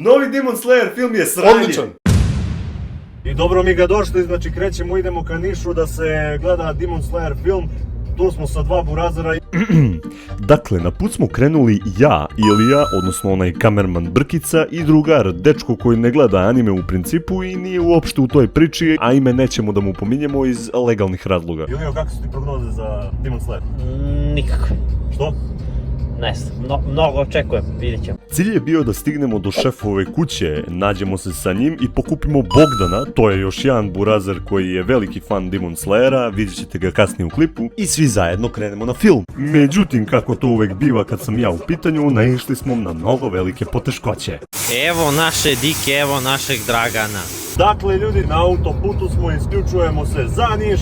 Novi Demon Slayer film je sranje. Odličan. I dobro mi ga došli, znači krećemo, idemo ka Nišu da se gleda Demon Slayer film. Tu smo sa dva burazera. Dakle, na put smo krenuli ja, Ilija, odnosno onaj kamerman Brkica i drugar, dečko koji ne gleda anime u principu i nije uopšte u toj priči, a ime nećemo da mu pominjemo iz legalnih razloga. Ilija, kakve su ti prognoze za Demon Slayer? Nikakve. Što? Ne znam, mnogo očekujem, vidjet ćemo. Cilj je bio da stignemo do šefove kuće, nađemo se sa njim i pokupimo Bogdana, to je još jedan burazer koji je veliki fan Demon Slayera, vidjet ćete ga kasnije u klipu, i svi zajedno krenemo na film. Međutim, kako to uvek biva kad sam ja u pitanju, naišli smo na mnogo velike poteškoće. Evo naše Dike, evo našeg Dragana. Dakle, ljudi, na autoputu smo, isključujemo se za Niš.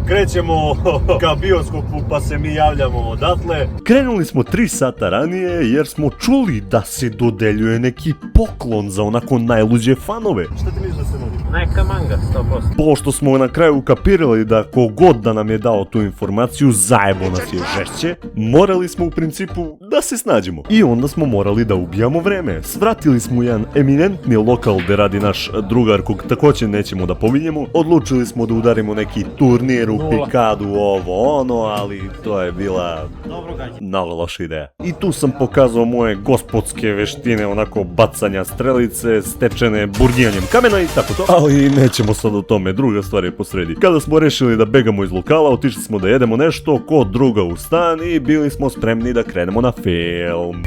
Krećemo ka bioskopu pa se mi javljamo odatle. Krenuli smo 3 sata ranije jer smo čuli da se dodeljuje neki poklon za onako najluđe fanove. Šta ti misliš da se nudi? Neka manga, 100%. Pošto smo na kraju ukapirali da kogod da nam je dao tu informaciju zajebo nas je žešće, morali smo u principu da se snađemo. I onda smo morali da ubijamo vreme. Svratili smo jedan eminentni lokal gde radi naš drugar kog takođe nećemo da pominjemo. Odlučili smo da udarimo neki turnir u pikadu, ovo ono, ali to je bila mnogo loša ideja. I tu sam pokazao moje gospodske veštine, onako bacanja strelice, stečene burgijanjem kamena i tako to. Ali nećemo sad o tome, druga stvar je posredi. Kada smo rešili da begamo iz lokala, otišli smo da jedemo nešto kod druga u stan i bili smo spremni da krenemo na film.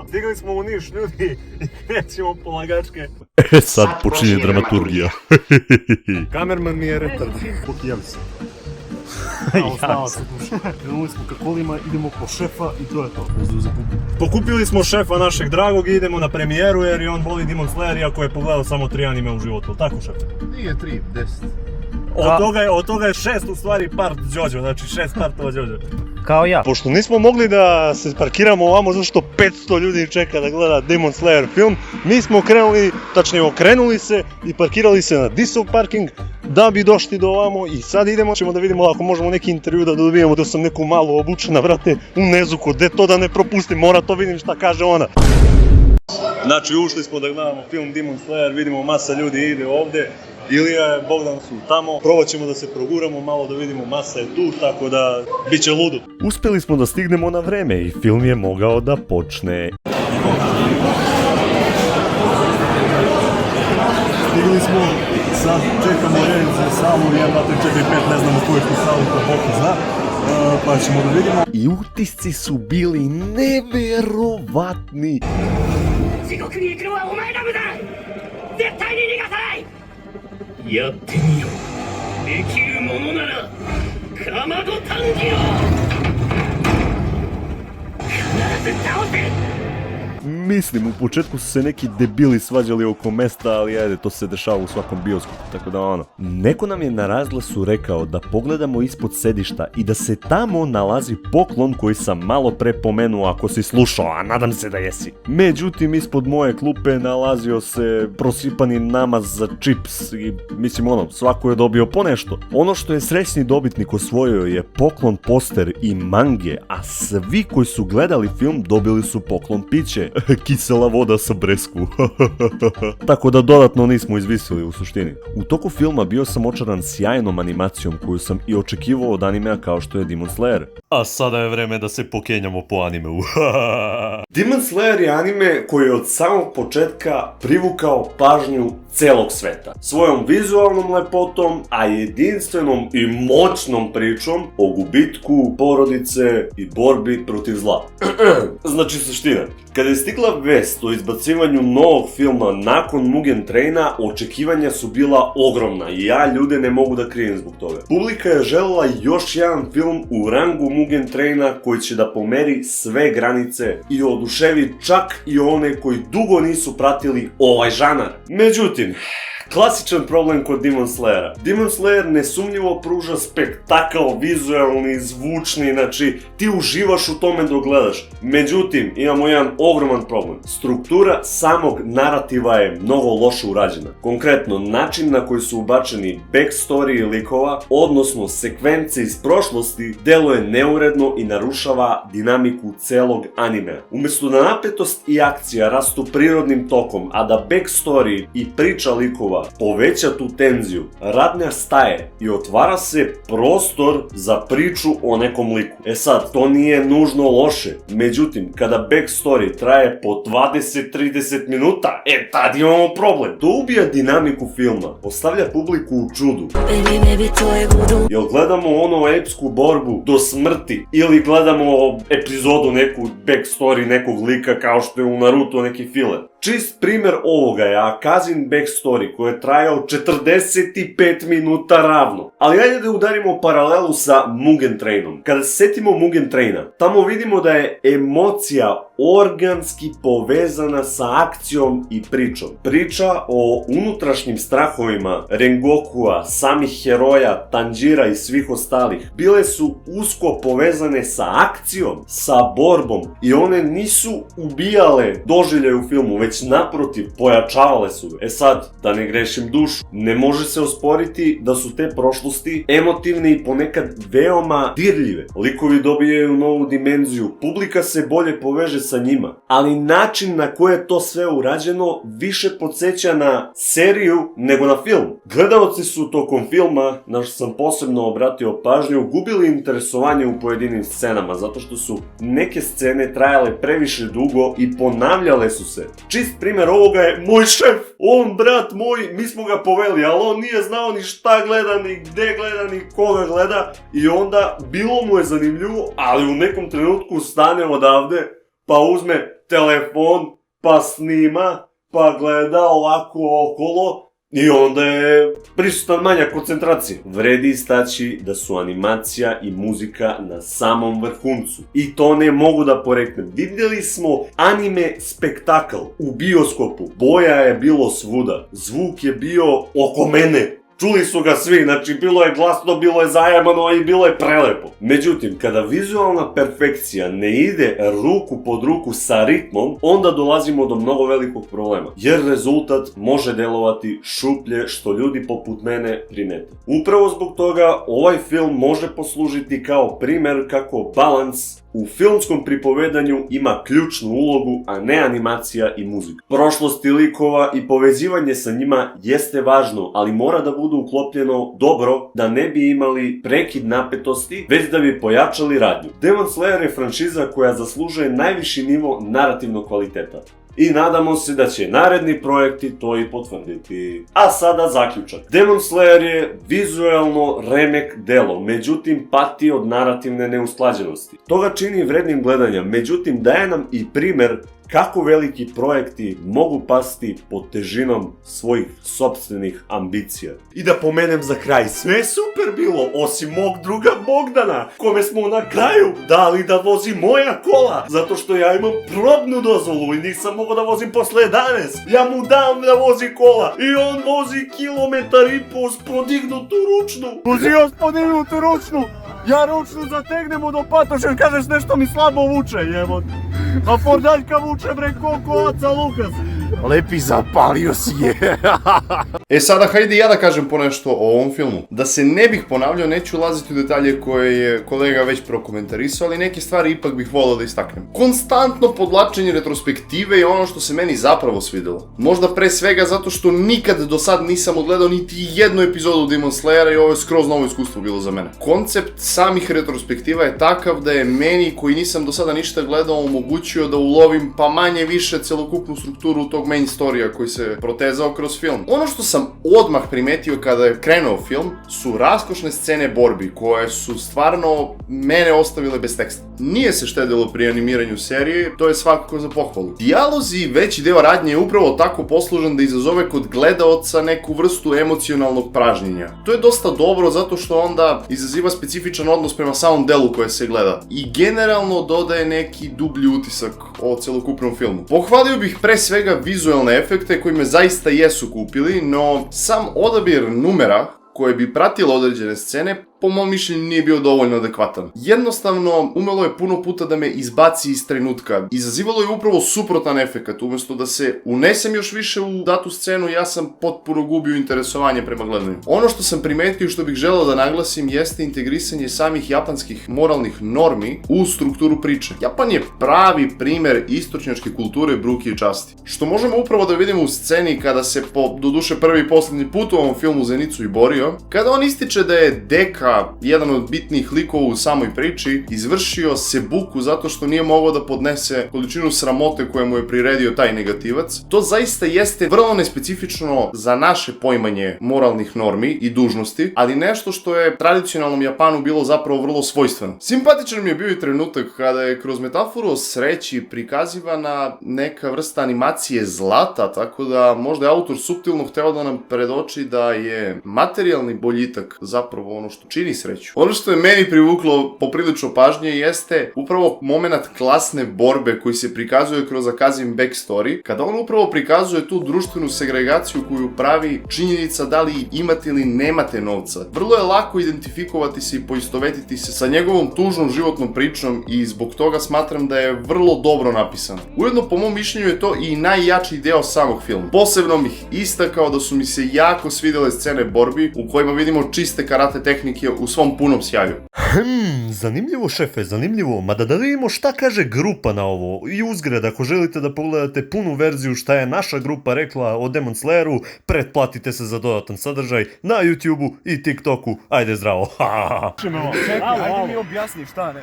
Stigli smo u Niš, ljudi, i krećemo polagačke. E sad počinje dramaturgija. Kamerman mi je retard. Pokijavi se. Krenuli smo ka kolima, idemo po šefa i to je to. Pokupili smo šefa našeg dragog i idemo na premijeru jer i on voli Demon Slayer iako je pogledao samo 3 anime u životu, tako šef? Nije 3, 10. Od toga je 6 u stvari part Jojo, znači 6 partova Jojo. Kao ja. Pošto nismo mogli da se parkiramo ovamo zato što 500 ljudi čeka da gleda Demon Slayer film, mi smo okrenuli se i parkirali se na Disov parking da bi došli do ovamo i sad ćemo da vidimo ako možemo neki intervju da dobijemo, da sam neku malo obučena, vrate, u Nezuko, gde to da ne propustim, mora to vidim šta kaže ona. Znači ušli smo da gledamo film Demon Slayer, vidimo masa ljudi ide ovde, Ilija je, Bogdan su tamo, probat ćemo da se proguramo malo da vidimo, masa je tu, tako da bit će ludo. Uspeli smo da stignemo na vreme i film je mogao da počne. Stigli smo, sad čekamo red za salu, 1, 2, 3, 4, 5, ne znamo koju smo salu, to Bog zna, pa ćemo da vidimo. I utisci su bili neverovatni. Mislim, u početku su se neki debili svađali oko mesta, ali ajde, to se dešava u svakom bioskopu, tako da ono. Neko nam je na razglasu rekao da pogledamo ispod sedišta i da se tamo nalazi poklon koji sam malo pre pomenuo ako si slušao, a nadam se da jesi. Međutim, ispod moje klupe nalazio se prosipani namaz za čips i mislim ono, svako je dobio po nešto. Ono što je srećni dobitnik osvojio je poklon poster i mange, a svi koji su gledali film dobili su poklon piće. Kisela voda sa bresku. Tako da dodatno nismo izvisili u suštini. U toku filma bio sam očaran sjajnom animacijom koju sam i očekivao od animea kao što je Demon Slayer. A sada je vreme da se pokenjamo po animeu. Demon Slayer je anime koji je od samog početka privukao pažnju celog sveta. Svojom vizualnom lepotom, a jedinstvenom i moćnom pričom o gubitku porodice i borbi protiv zla. Znači suština. Kada je stigla vest o izbacivanju novog filma nakon Mugen Traina, očekivanja su bila ogromna i ja ljude ne mogu da krijem zbog toga. Publika je želela još jedan film u rangu Mugen Traina koji će da pomeri sve granice i oduševi čak i one koji dugo nisu pratili ovaj žanar. Međutim, Klasičan problem kod Demon Slayera. Demon Slayer nesumnjivo pruža spektakl, vizualni, zvučni, znači ti uživaš u tome dok gledaš. Međutim, imamo jedan ogroman problem. Struktura samog narativa je mnogo loše urađena. Konkretno, način na koji su ubačeni backstory likova, odnosno sekvence iz prošlosti, deluje neuredno i narušava dinamiku celog animea. Umjesto da napetost i akcija rastu prirodnim tokom, a da backstory i priča likova poveća tu tenziju, radnja staje i otvara se prostor za priču o nekom liku. E sad, to nije nužno loše, međutim, kada backstory traje po 20-30 minuta, tad imamo problem. To ubija dinamiku filma, ostavlja publiku u čudu. Jel gledamo ono epsku borbu do smrti ili gledamo epizodu neku backstory nekog lika kao što je u Naruto neki filler? Čist primjer ovoga je Akazin backstory koji je trajao 45 minuta ravno. Ali ajde da udarimo paralelu sa Mugen Trainom. Kada se setimo Mugen Traina, tamo vidimo da je emocija organski povezana sa akcijom i pričom. Priča o unutrašnjim strahovima Rengokua, samih heroja, Tanjira i svih ostalih bile su usko povezane sa akcijom, sa borbom i one nisu ubijale doživljaj u filmu, već naprotiv, pojačavale su. E sad, da ne grešim dušu, ne može se osporiti da su te prošlosti emotivne i ponekad veoma dirljive. Likovi dobijaju novu dimenziju, publika se bolje poveže sa njima, ali način na koji je to sve urađeno više podsjeća na seriju nego na film. Gledaoci su tokom filma, na što sam posebno obratio pažnju, gubili interesovanje u pojedinim scenama, zato što su neke scene trajale previše dugo i ponavljale su se. Čist primjer ovoga je moj šef, on brat moj, mi smo ga poveli, ali on nije znao ni šta gleda, ni gde gleda, ni koga gleda i onda bilo mu je zanimljivo, ali u nekom trenutku stane odavde, pa uzme telefon, pa snima, pa gleda ovako okolo i onda je prisutan manjak koncentracije. Vredi istaći da su animacija i muzika na samom vrhuncu. I to ne mogu da poreknem. Vidjeli smo anime spektakl u bioskopu. Boja je bilo svuda. Zvuk je bio oko mene. Čuli su ga svi, znači bilo je glasno, bilo je zajamano i bilo je prelepo. Međutim, kada vizualna perfekcija ne ide ruku pod ruku sa ritmom, onda dolazimo do mnogo velikog problema. Jer rezultat može delovati šuplje što ljudi poput mene primete. Upravo zbog toga ovaj film može poslužiti kao primjer kako balans u filmskom pripovedanju ima ključnu ulogu, a ne animacija i muzika. Prošlosti likova i povezivanje sa njima jeste važno, ali mora da bude uklopljeno dobro da ne bi imali prekid napetosti, već da bi pojačali radnju. Demon Slayer je franšiza koja zaslužuje najviši nivo narativnog kvaliteta. I nadamo se da će naredni projekti to i potvrditi. A sada zaključak. Demon Slayer je vizualno remek delo, međutim pati od narativne neusklađenosti. To ga čini vrednim gledanja, međutim daje nam i primjer kako veliki projekti mogu pasti pod težinom svojih sopstvenih ambicija. I da pomenem za kraj, sve je super bilo, osim mog druga Bogdana, kome smo na kraju dali da vozi moja kola, zato što ja imam probnu dozvolu i nisam mogao da vozim posle 11. Ja mu dam da vozi kola i on vozi kilometar i po s podignutu ručnu. Vozio s podignutu ručnu, ja ručnu zategnemo do patoša, kažeš nešto mi slabo vuče, jebot. A Fordaljka vuče bre ko oca Lukas. Lepi, zapalio si je. E sada hajde ja da kažem ponešto o ovom filmu. Da se ne bih ponavljao, neću ulaziti u detalje koje je kolega već prokomentarisao, ali neke stvari ipak bih volio da istaknem. Konstantno podlačenje retrospektive je ono što se meni zapravo svidelo. Možda pre svega zato što nikad do sad nisam odgledao niti jednu epizodu Demon Slayera i ovo je skroz novo iskustvo bilo za mene. Koncept samih retrospektiva je takav da je meni, koji nisam do sada ništa gledao, omogućio da ulovim pa manje više celokupnu strukturu tog main storija koji se protezao kroz film. Ono što sam odmah primetio kada je krenuo film su raskošne scene borbi koje su stvarno mene ostavile bez teksta. Nije se štedilo pri animiranju serije, to je svakako za pohvalu. Dijalozi i veći deo radnje je upravo tako poslužen da izazove kod gledaoca neku vrstu emocionalnog pražnjenja. To je dosta dobro zato što onda izaziva specifičan odnos prema samom delu koje se gleda i generalno dodaje neki dublji utisak o celokupnom filmu. Pohvalio bih pre svega vizualne efekte koji me zaista jesu kupili, no sam odabir numera koje bi pratilo određene scene, po mom mišljenju nije bio dovoljno adekvatan. Jednostavno, umelo je puno puta da me izbaci iz trenutka. Izazivalo je upravo suprotan efekat. Umjesto da se unesem još više u datu scenu, ja sam potpuno gubio interesovanje prema gledanju. Ono što sam primetio i što bih želeo da naglasim jeste integrisanje samih japanskih moralnih normi u strukturu priče. Japan je pravi primer istočnjačke kulture, bruke i časti. Što možemo upravo da vidimo u sceni kada se doduše prvi i posljednji put u ovom filmu Zenitsu i borio, kada on ističe da je Deka, jedan od bitnih likova u samoj priči, izvršio sebuku zato što nije mogao da podnese količinu sramote koje mu je priredio taj negativac. To zaista jeste vrlo nespecifično za naše poimanje moralnih normi i dužnosti, ali nešto što je tradicionalnom Japanu bilo zapravo vrlo svojstveno. Simpatičan mi je bio i trenutak kada je kroz metaforu o sreći prikazivana neka vrsta animacije zlata, tako da možda je autor suptilno hteo da nam predoči da je materijalni boljitak zapravo ono što čini sreću. Ono što je meni privuklo poprilično pažnje jeste upravo moment klasne borbe koji se prikazuje kroz Akazin backstory, kada on upravo prikazuje tu društvenu segregaciju koju pravi činjenica da li imate ili nemate novca. Vrlo je lako identifikovati se i poistovetiti se sa njegovom tužnom životnom pričom i zbog toga smatram da je vrlo dobro napisan. Ujedno po mom mišljenju je to i najjači deo samog filma. Posebno bih istakao da su mi se jako svidjele scene borbi u kojima vidimo čiste karate tehnike u svom punom sjaju. Zanimljivo šefe, zanimljivo, mada da vidimo šta kaže grupa na ovo. I uzgred, ako želite da pogledate punu verziju šta je naša grupa rekla o Demon Slayeru, pretplatite se za dodatan sadržaj na YouTubeu i TikToku. Ajde zdravo. Čekaj, ajde mi objasni šta,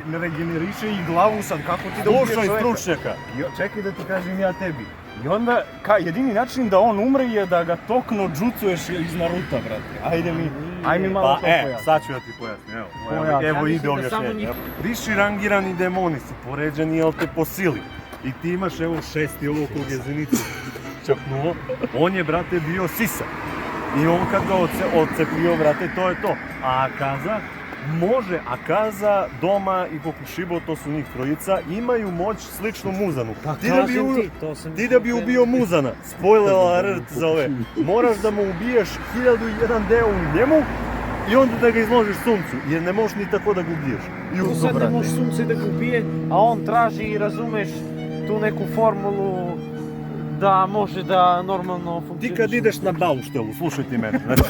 ne regeneriše i glavu sad, kako ti da ubiješ čovjeka? stručnjaka. Čekaj da ti kažem ja tebi. I onda, jedini način da on umre je da ga tokno džucuješ iz Naruta, brate. Ajde mi malo to pojasni. Sad ću ja ti pojasnim, Pojasni. evo ide mislim da samo objašnjenje. njih- Viši rangirani demoni su poređeni, jel te, po sili. I ti imaš, evo, šesti ovo kog je Zenicu čaknuo. On je, brate, bio sisa. I on kad ga odcepio, brate, to je to. A Akaza može, Akaza, Doma i Kokushibo, to su njih trojica, imaju moć sličnu Muzanu. Ti da bi ubio Muzana, spoiler alert za ove, moraš da mu ubiješ 1001 deo u njemu i onda da ga izložiš suncu, jer ne možeš ni tako da ga ubiješ. Tu sad ne možeš sunce da ga ubije, a on traži, razumeš, tu neku formulu da može da normalno Ti funkcioniš. kad ideš na bauštelu, slušaj ti mene, znači,